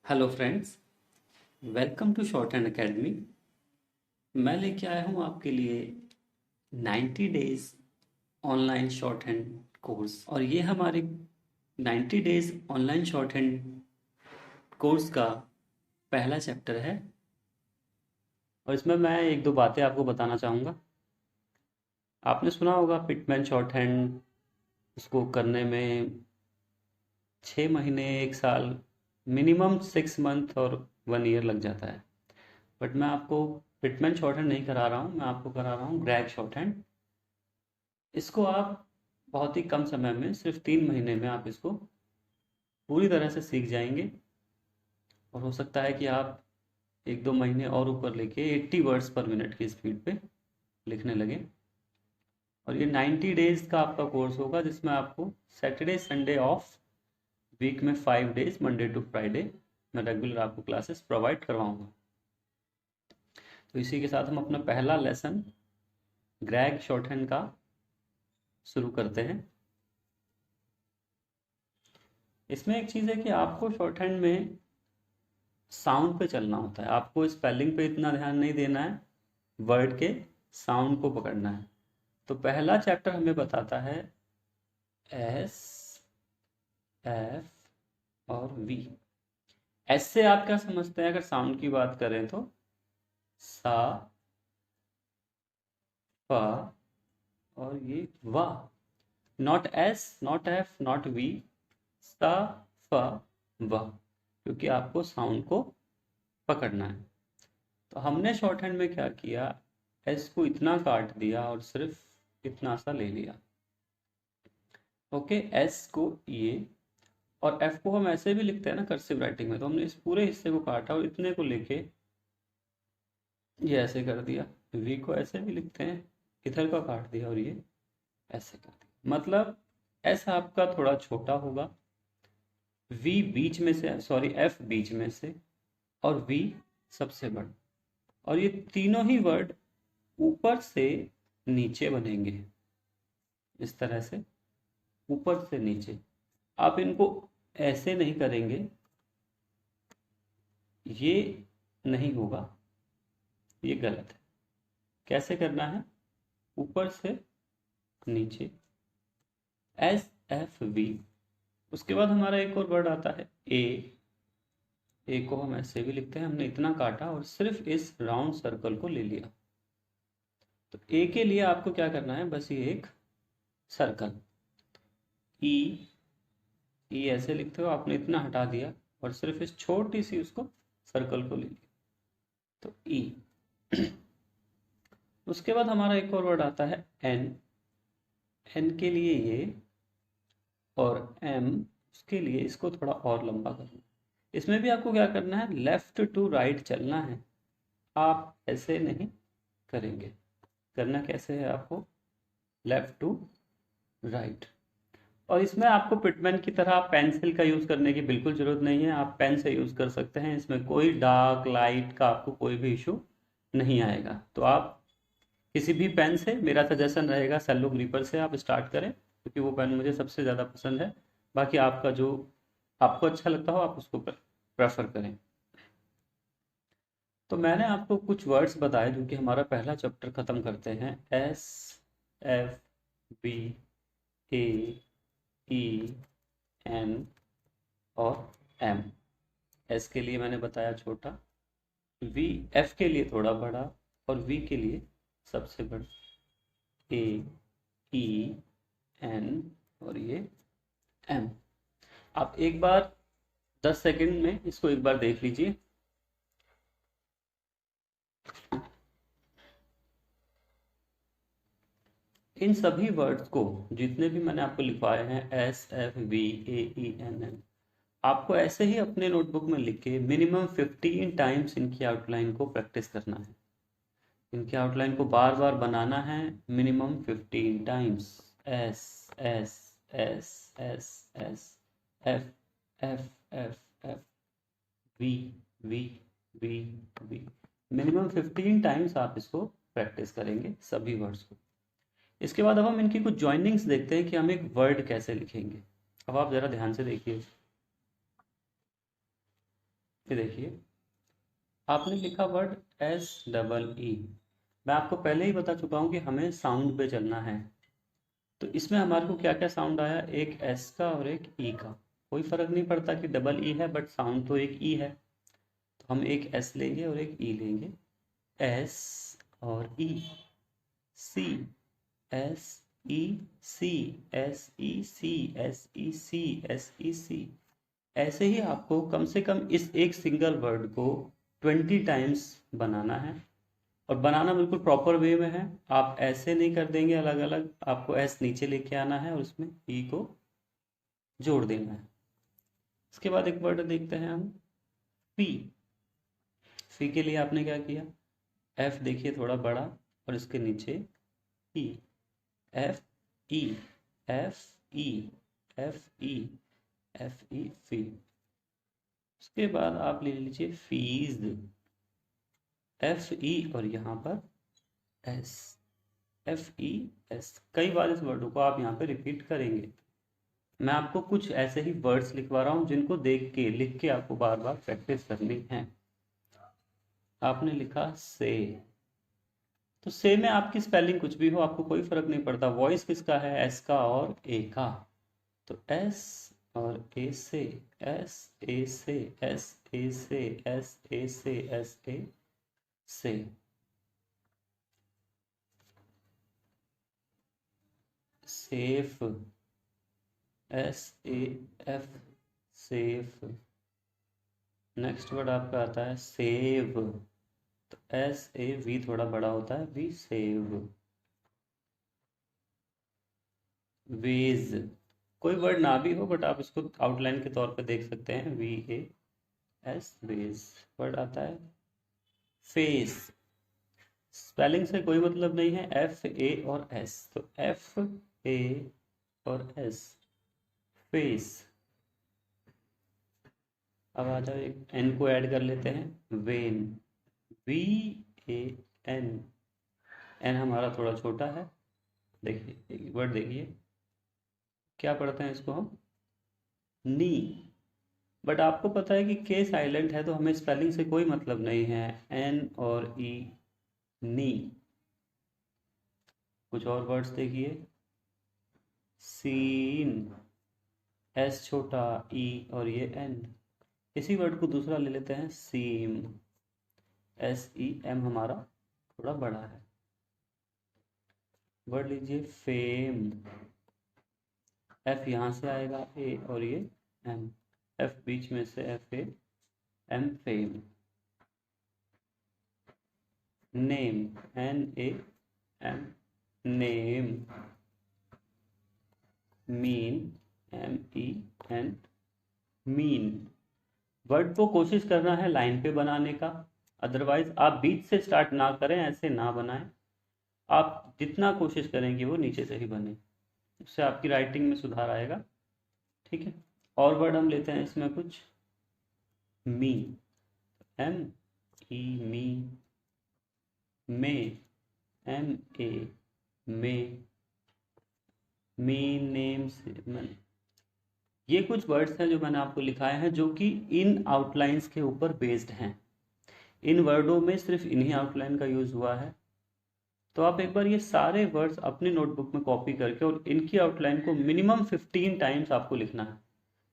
Hello friends, welcome to shorthand academy. मैं लेके आया हूँ आपके लिए 90 days online shorthand course. और ये हमारे 90 days online shorthand course का पहला चैप्टर है। और इसमें मैं एक दो बातें आपको बताना चाहूँगा। आपने सुना होगा पिटमैन शॉर्ट हैंड, उसको करने में 6 महीने, 1 साल, मिनिमम 6 मंथ और 1 ईयर लग जाता है। बट मैं आपको पिटमैन शॉर्ट हैंड नहीं करा रहा हूँ, मैं आपको करा रहा हूँ ग्रैग शॉर्ट हैंड। इसको आप बहुत ही कम समय में, सिर्फ 3 महीने में आप इसको पूरी तरह से सीख जाएंगे। और हो सकता है कि आप 1-2 महीने और ऊपर लेके 80 वर्ड्स पर मिनट की स्पीड पे लिखने लगे। और ये 90 डेज का आपका कोर्स होगा, जिसमें आपको सैटरडे संडे ऑफ, वीक में 5 डेज, मंडे टू फ्राइडे मैं रेगुलर आपको क्लासेस प्रोवाइड करवाऊंगा। तो इसी के साथ हम अपना पहला लेसन ग्रैग शॉर्ट हैंड का शुरू करते हैं। इसमें एक चीज़ है कि आपको शॉर्ट हैंड में साउंड पे चलना होता है। आपको स्पेलिंग पे इतना ध्यान नहीं देना है, वर्ड के साउंड को पकड़ना है। तो पहला चैप्टर हमें बताता है एस, एफ और वी। एस से आप क्या समझते हैं? अगर साउंड की बात करें तो सा, फ और ये वा। Not S, not F, not V, सा, फ, व, क्योंकि आपको साउंड को पकड़ना है। तो हमने शॉर्ट हैंड में क्या किया, एस को इतना काट दिया और सिर्फ इतना सा ले लिया। ओके, एस को ये, और एफ को हम ऐसे भी लिखते हैं ना कर्सिव राइटिंग में, तो हमने इस पूरे हिस्से को काटा और इतने को लेके ये ऐसे कर दिया। वी को ऐसे भी लिखते हैं, इधर का काट दिया और ये ऐसे कर दिया। मतलब एस आपका थोड़ा छोटा होगा, वी बीच में से, सॉरी एफ बीच में से, और वी सबसे बड़ा। और ये तीनों ही वर्ड ऊपर से नीचे बनेंगे, इस तरह से ऊपर से नीचे। आप इनको ऐसे नहीं करेंगे, ये नहीं होगा, ये गलत है। कैसे करना है? ऊपर से नीचे, एस एफ वी। उसके बाद हमारा एक और वर्ड आता है ए। ए को हम ऐसे भी लिखते हैं, हमने इतना काटा और सिर्फ इस राउंड सर्कल को ले लिया। तो ए के लिए आपको क्या करना है? बस ये एक सर्कल। ई, ई ऐसे लिखते हो, आपने इतना हटा दिया और सिर्फ इस छोटी सी उसको सर्कल को ले लिया, तो ई। उसके बाद हमारा एक और वर्ड आता है एन। एन के लिए ये, और एम, उसके लिए इसको थोड़ा और लंबा करना। इसमें भी आपको क्या करना है? लेफ्ट टू राइट चलना है। आप ऐसे नहीं करेंगे। करना कैसे है आपको? Left to right. और इसमें आपको पिटमैन की तरह पेंसिल का यूज करने की बिल्कुल जरूरत नहीं है, आप पेन से यूज कर सकते हैं। इसमें कोई डार्क लाइट का आपको कोई भी इशू नहीं आएगा। तो आप किसी भी पेन से, मेरा सजेशन रहेगा सेलो ग्रिपर से आप स्टार्ट करें, क्योंकि वो पेन मुझे सबसे ज़्यादा पसंद है। बाकी आपका जो आपको अच्छा लगता हो आप उसको प्रेफर करें। तो मैंने आपको कुछ वर्ड्स बताए जो कि हमारा पहला चैप्टर खत्म करते हैं। एस, एफ, बी, ए, ई, एन और एम। एस के लिए मैंने बताया छोटा, वी, एफ के लिए थोड़ा बड़ा, और वी के लिए सबसे बड़ा, ए, ई, एन और ये एम। आप एक बार 10 सेकंड में इसको एक बार देख लीजिए। इन सभी वर्ड्स को, जितने भी मैंने आपको लिखवाए हैं, S, F, V, A, E, N, M, आपको ऐसे ही अपने नोटबुक में लिख के मिनिमम 15 टाइम्स इनकी आउटलाइन को प्रैक्टिस करना है। इनकी आउटलाइन को बार बार बनाना है, minimum 15 times. S, S, S, S, S, F, F, F, F, V, V, V, V. Minimum 15 times आप इसको प्रैक्टिस करेंगे, सभी वर्ड्स को। इसके बाद अब हम इनकी कुछ जॉइनिंग्स देखते हैं कि हम एक वर्ड कैसे लिखेंगे। अब आप जरा ध्यान से देखिए। ये देखिए आपने लिखा वर्ड SEE। मैं आपको पहले ही बता चुका हूं कि हमें साउंड पे चलना है। तो इसमें हमारे को क्या क्या साउंड आया, एक एस का और एक ई का। कोई फर्क नहीं पड़ता कि डबल ई है, बट साउंड तो एक ई है। तो हम एक एस लेंगे और एक ई लेंगे। एस और ई, सी, एस ई सी, एस ई सी, एस ई सी, एस ई सी। ऐसे ही आपको कम से कम इस एक सिंगल वर्ड को 20 टाइम्स बनाना है। और बनाना बिल्कुल प्रॉपर वे में है। आप ऐसे नहीं कर देंगे अलग अलग, आपको एस नीचे लेके आना है और उसमें ई को जोड़ देना है। इसके बाद एक वर्ड देखते हैं हम, पी। फी के लिए आपने क्या किया, एफ देखिए थोड़ा बड़ा और इसके नीचे E, F E, F E, F E, F E, fee. उसके बाद आप ले लीजिए फीस, एफ ई और यहाँ पर एस, एफ ई एस। कई बार इस वर्ड को आप यहाँ पे रिपीट करेंगे। मैं आपको कुछ ऐसे ही वर्ड्स लिखवा रहा हूँ जिनको देख के लिख के आपको बार बार प्रैक्टिस करनी है। आपने लिखा से, तो से में आपकी स्पेलिंग कुछ भी हो आपको कोई फर्क नहीं पड़ता। वॉइस किसका है, एस का और ए का। तो एस और ए से, एस ए से, एस ए से, एस ए से, एस ए से। Safe, S A F, safe. Next word आपका आता है सेव, तो एस ए वी थोड़ा बड़ा होता है, वी सेव। वेज, कोई वर्ड ना भी हो बट आप इसको आउटलाइन के तौर पे देख सकते हैं, V A S, vase. Word आता है फेस, स्पेलिंग से कोई मतलब नहीं है, एफ ए और एस, तो एफ ए और एस, फेस। अब आ जाओ एक एन को ऐड कर लेते हैं, vane, V A N. N हमारा थोड़ा छोटा है। देखिए वर्ड देखिए, क्या पढ़ते हैं इसको हम, नी। बट आपको पता है कि के साइलेंट है तो हमें स्पेलिंग से कोई मतलब नहीं है, एन और ई, नी। कुछ और वर्ड्स देखिए, सीन, एस छोटा, ई और ये एन। इसी वर्ड को दूसरा ले लेते हैं, सीम, एस ई एम हमारा थोड़ा बड़ा है। वर्ड लीजिए फेम, एफ यहाँ से आएगा ए और ये एम, एफ बीच में से, F A M, fame. Name, N A M, name. Mean, M E N, mean. Word को कोशिश करना है लाइन पे बनाने का, अदरवाइज आप बीच से स्टार्ट ना करें, ऐसे ना बनाएं। आप जितना कोशिश करेंगे वो नीचे से ही बने, उससे आपकी राइटिंग में सुधार आएगा। ठीक है, और वर्ड हम लेते हैं इसमें कुछ, me, M E me, may, M A may, me name से। ये कुछ वर्ड्स हैं जो मैंने आपको लिखाए हैं जो कि इन आउटलाइंस के ऊपर बेस्ड हैं। इन वर्डों में सिर्फ इन्हीं आउटलाइन का यूज हुआ है। तो आप एक बार ये सारे वर्ड्स अपनी नोटबुक में कॉपी करके और इनकी आउटलाइन को मिनिमम 15 टाइम्स आपको लिखना है।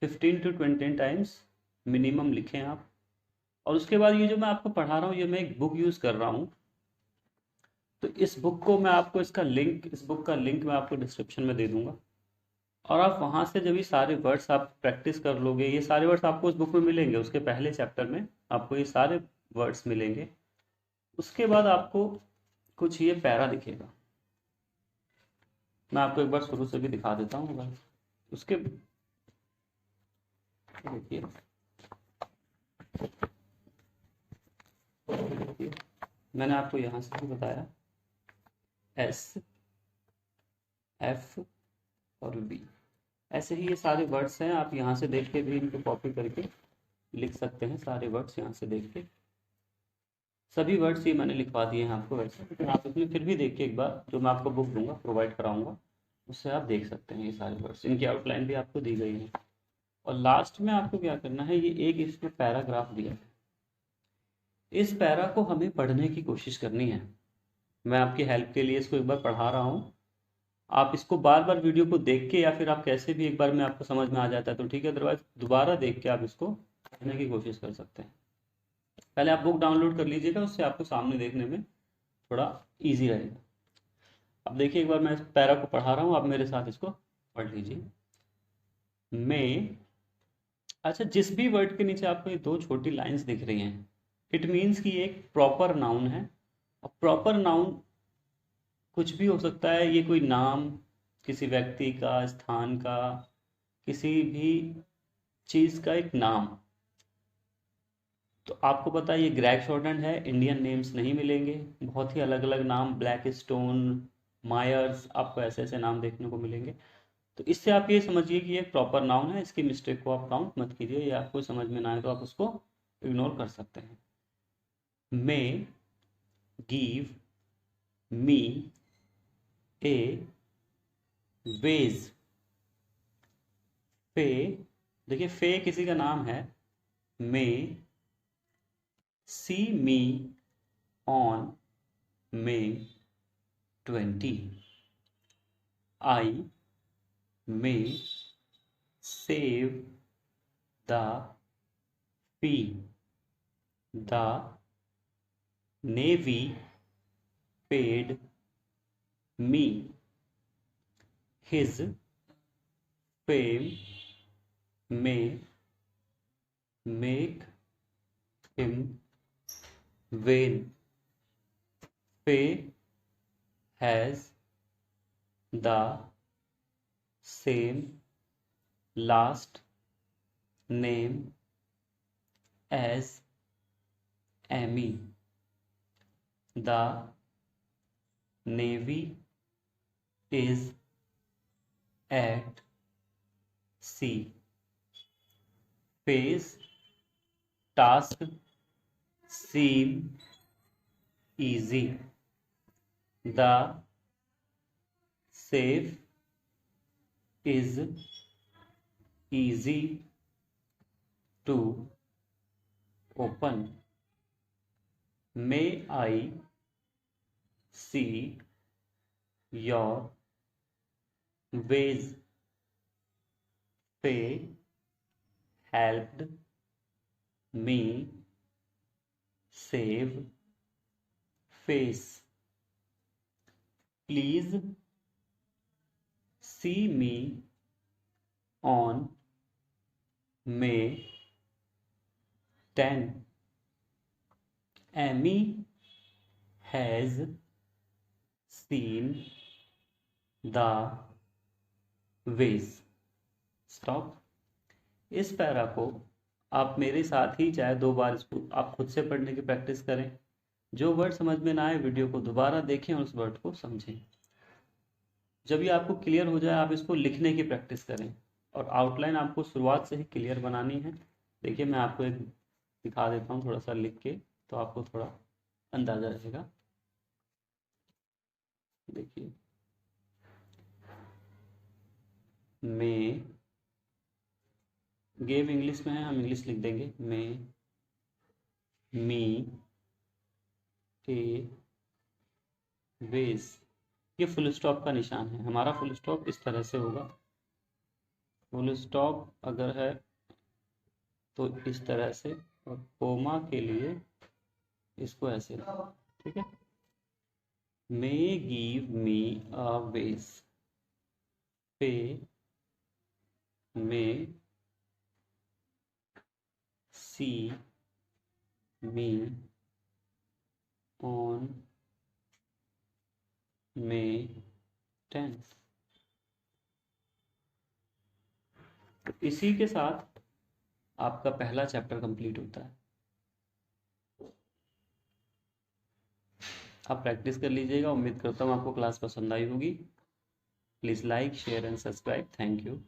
15 to 20 टाइम्स मिनिमम लिखें आप। और उसके बाद ये जो मैं आपको पढ़ा रहा हूँ, ये मैं एक बुक यूज कर रहा हूँ। तो इस बुक को मैं आपको इसका लिंक, इस बुक का लिंक मैं आपको डिस्क्रिप्शन में दे दूंगा। और आप वहां से जब ये सारे वर्ड्स आप प्रैक्टिस कर लोगे, ये सारे वर्ड्स आपको उस बुक में मिलेंगे, उसके पहले चैप्टर में आपको ये सारे वर्ड्स मिलेंगे। उसके बाद आपको कुछ ये पैरा दिखेगा, मैं आपको एक बार शुरू से भी दिखा देता हूँ अगर उसके। देखिए मैंने आपको यहाँ से भी बताया, एस, एफ और वी। ऐसे ही ये सारे वर्ड्स हैं, आप यहाँ से देख के भी इनको कॉपी करके लिख सकते हैं। सारे वर्ड्स यहाँ से देख के, सभी वर्ड्स ये मैंने लिखवा दिए हैं आपको वैसे, लेकिन आप इसमें फिर भी देखिए एक बार, जो मैं आपको बुक दूंगा, प्रोवाइड कराऊंगा, उससे आप देख सकते हैं ये सारे वर्ड्स। इनकी आउटलाइन भी आपको दी गई है। और लास्ट में आपको क्या करना है, ये एक इसमें पैराग्राफ दिया है, इस पैरा को हमें पढ़ने की कोशिश करनी है। मैं आपकी हेल्प के लिए इसको एक बार पढ़ा रहा हूँ। आप इसको बार बार वीडियो को देख के या फिर आप कैसे भी एक बार में आपको समझ में आ जाता है तो ठीक है, अदरवाइज दोबारा देख के आप इसको पढ़ने की कोशिश कर सकते हैं। पहले आप बुक डाउनलोड कर लीजिएगा, उससे आपको सामने देखने में थोड़ा इजी रहेगा। अब देखिए, एक बार मैं इस पैरा को पढ़ा रहा हूँ, आप मेरे साथ इसको पढ़ लीजिए। मैं, अच्छा, जिस भी वर्ड के नीचे आपको ये दो छोटी लाइंस दिख रही हैं, इट मीन्स कि ये एक प्रॉपर नाउन है। और प्रॉपर नाउन कुछ भी हो सकता है, ये कोई नाम, किसी व्यक्ति का, स्थान का, किसी भी चीज का एक नाम। तो आपको पता है ये ग्रेग शॉर्टहैंड है, इंडियन नेम्स नहीं मिलेंगे, बहुत ही अलग अलग नाम, ब्लैक स्टोन, मायर्स, आपको ऐसे ऐसे नाम देखने को मिलेंगे। तो इससे आप ये समझिए कि ये प्रॉपर नाउन है, इसकी मिस्टेक को आप काउंट मत कीजिए, या आपको समझ में ना आए तो आप उसको इग्नोर कर सकते हैं। May give me a wage. Fay, देखिए फे किसी का नाम है। May see me on May 20। I may save the fee. The Navy paid me. His fame may make him vain. Faye has the same last name as Amy. The Navy is at sea. Faye's task seem easy. The safe is easy to open. May I see your ways? Faye helped me save face. Please see me on May 10. Amy has seen the ways. Stop. इस para को आप मेरे साथ ही चाहे 2 बार इसको आप खुद से पढ़ने की प्रैक्टिस करें। जो वर्ड समझ में ना आए वीडियो को दोबारा देखें और उस वर्ड को समझें। जब ये आपको क्लियर हो जाए आप इसको लिखने की प्रैक्टिस करें। और आउटलाइन आपको शुरुआत से ही क्लियर बनानी है। देखिए, मैं आपको एक दिखा देता हूँ थोड़ा सा लिख के, तो आपको थोड़ा अंदाजा रहेगा। देखिए, मैं गेव इंग्लिश में है, हम इंग्लिश लिख देंगे। मैं मी ए वेज, ये फुल स्टॉप का निशान है। हमारा फुल स्टॉप इस तरह से होगा। फुल स्टॉप अगर है तो इस तरह से, और कोमा के लिए इसको ऐसे, ठीक है। मे गिव मी अ वेज। पे मे सी मी ऑन मे 10। तो इसी के साथ आपका पहला चैप्टर कंप्लीट होता है। आप प्रैक्टिस कर लीजिएगा। उम्मीद करता हूँ आपको क्लास पसंद आई होगी। Please like, share and subscribe. Thank you.